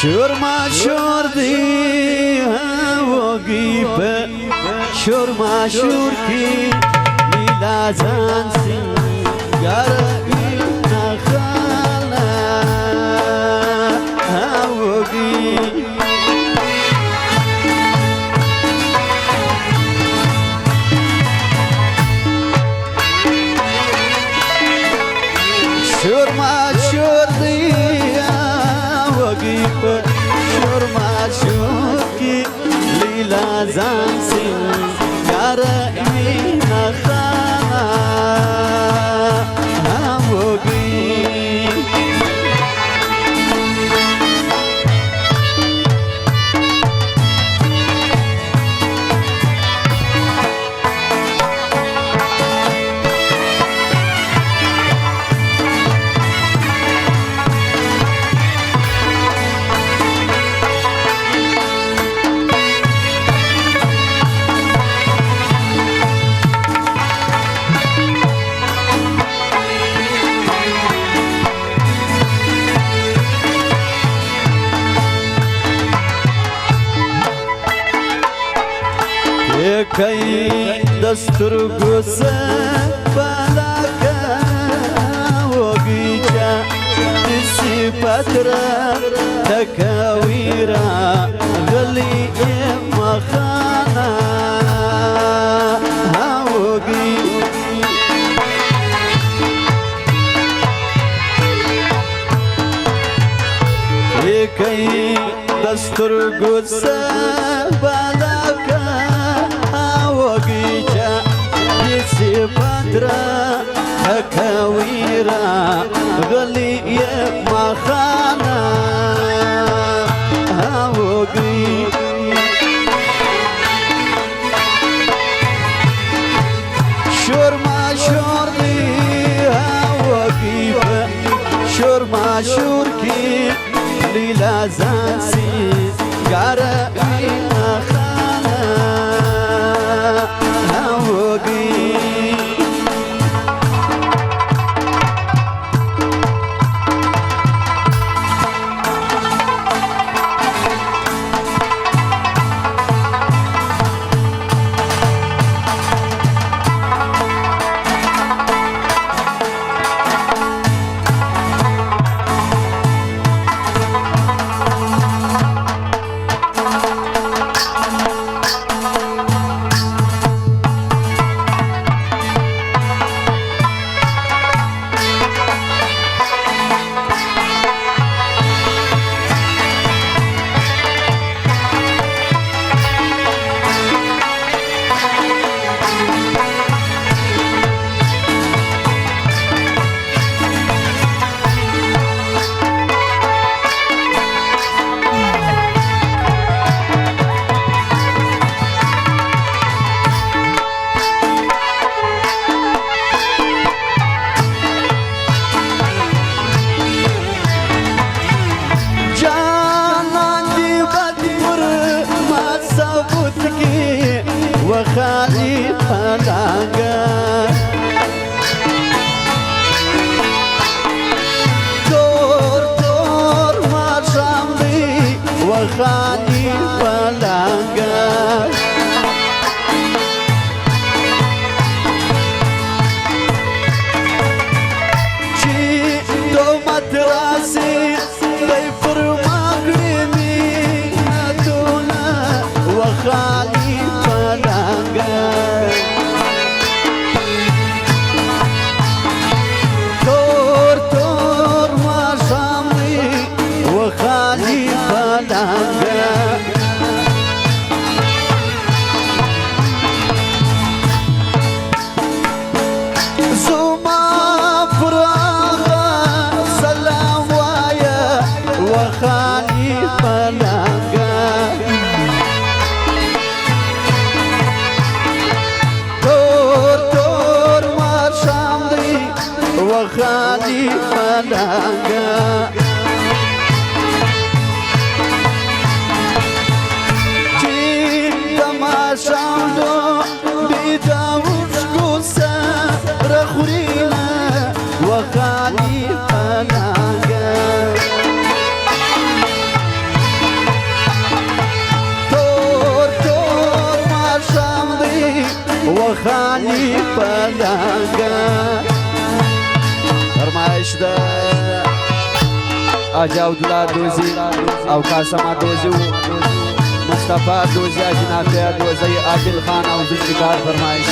شور ما شور دی وگی شور ما شور کی لیلا زان سنگار نخالا وگی شور ما شور دی وگی شور ما شور کی لیلا زان سنگار نخالا وگی کئی دسترگو سے بالا کا وگی چا اسی پترا تکاویرا غلی مخانا وگی کئی دسترگو سے بالا کا وگیچا دیسی پترا حکاویرا غلی مخانا وگی شور ما شور دی وگی شور ما شور کی لیلا زان سی گارا مخانا وخالي فلاقا دور دور ما شاملي وخالي فلاقا شي دومت راسي ضيفر مغربي هدونا وخالي تور تور ما شامي وخالي فلاقا زوما فراغا سلام وايا وخالي فلاقا وخالي فلاقا جيت ما شاندو بيداوش قوسا رخورينا وخالي فلاقا وخالي پلنگا فرمایش ده آجا عبدالله دوزی او قاسم دوزی و مصطفی دوزی جنافی دوزی عادل خان او ذوالفقار فرمایش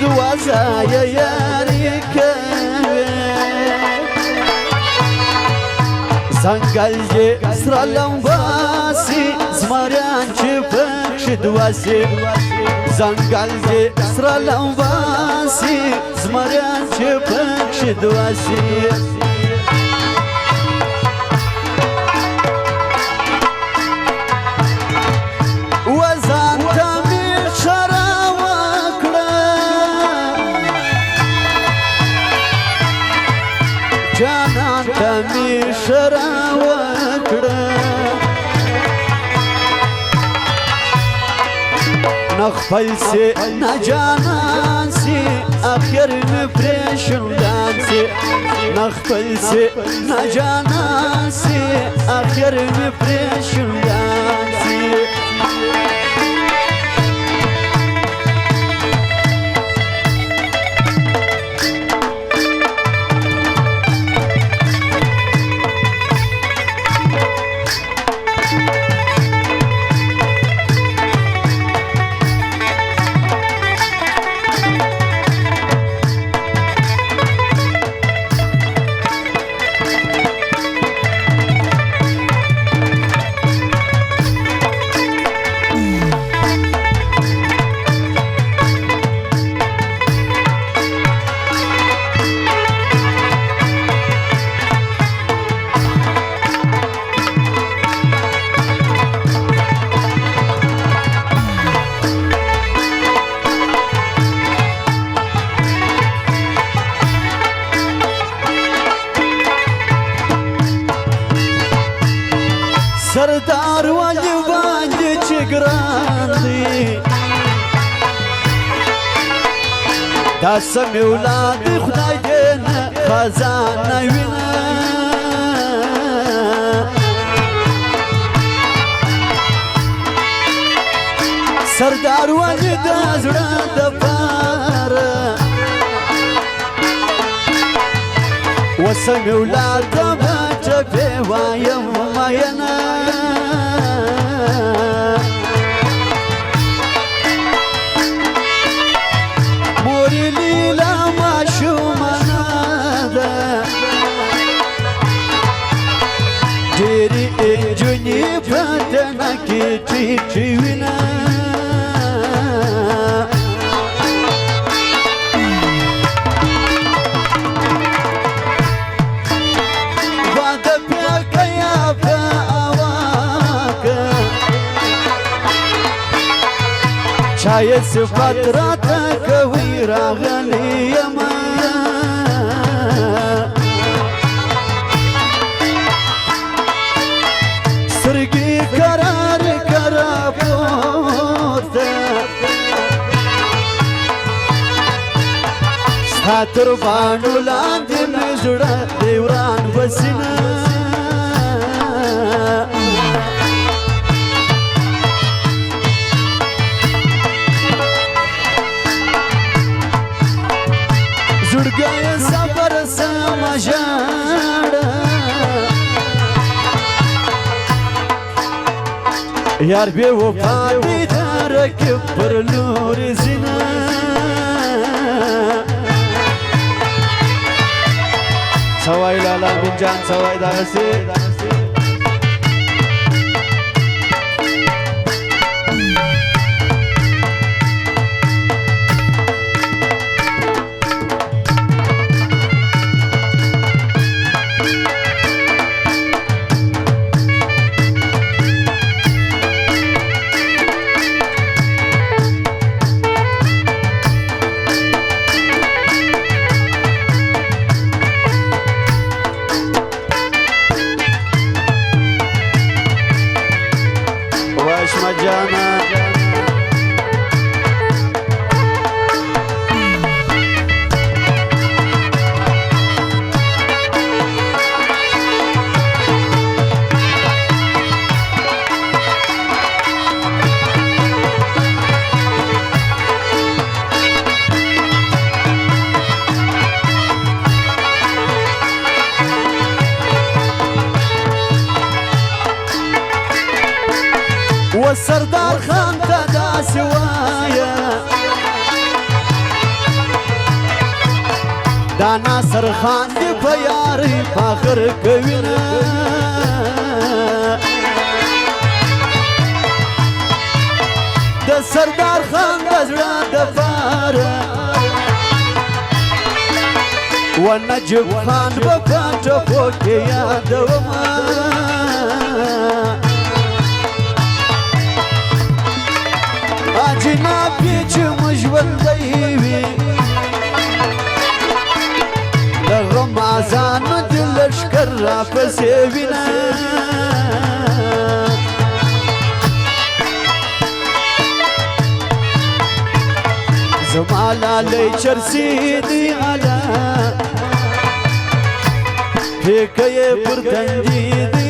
دوازايا ياريك زنقلجي سرا لنباسي زمريان جفك دواسي زنقلجي سرا لنباسي زمريان جفك دواسي جانان تمی شرا وکڑا نخفل سے نا جانان سی آخر میں پریشندان سی نخفل سے نا جانان سی آخر میں پریشندان سی سردار والی باندې چې ګران دی دا سم اولاد خدای دې نه خزانه وینه سردار والی د زړه د پاره وسم اولاد بچ په وایم ماینه جوني بدنا كي وينا بعد بيك يا فاواك شايد صفات راتك ويراغلي يما سرگی قرار کرا پورتا ساتر بانو لاندی مزڑا دیوران بسینا زڑگای سفر سمجھاڑا یار بے وفا دیدارک پر لور زنا سوائی لالا من جان سوائی داغسی والسردار خان تدا سوايا دا ناصر خان دی په یاري فخر کوينه د سردار خان د زړه د پاره و نجیب خان په ټپو کې یادومه جنابي چې مژوندی وي د غمازانو د لښکر راپسې وینه زما لالی چرسي دی اله پېکه یې پر تندي دی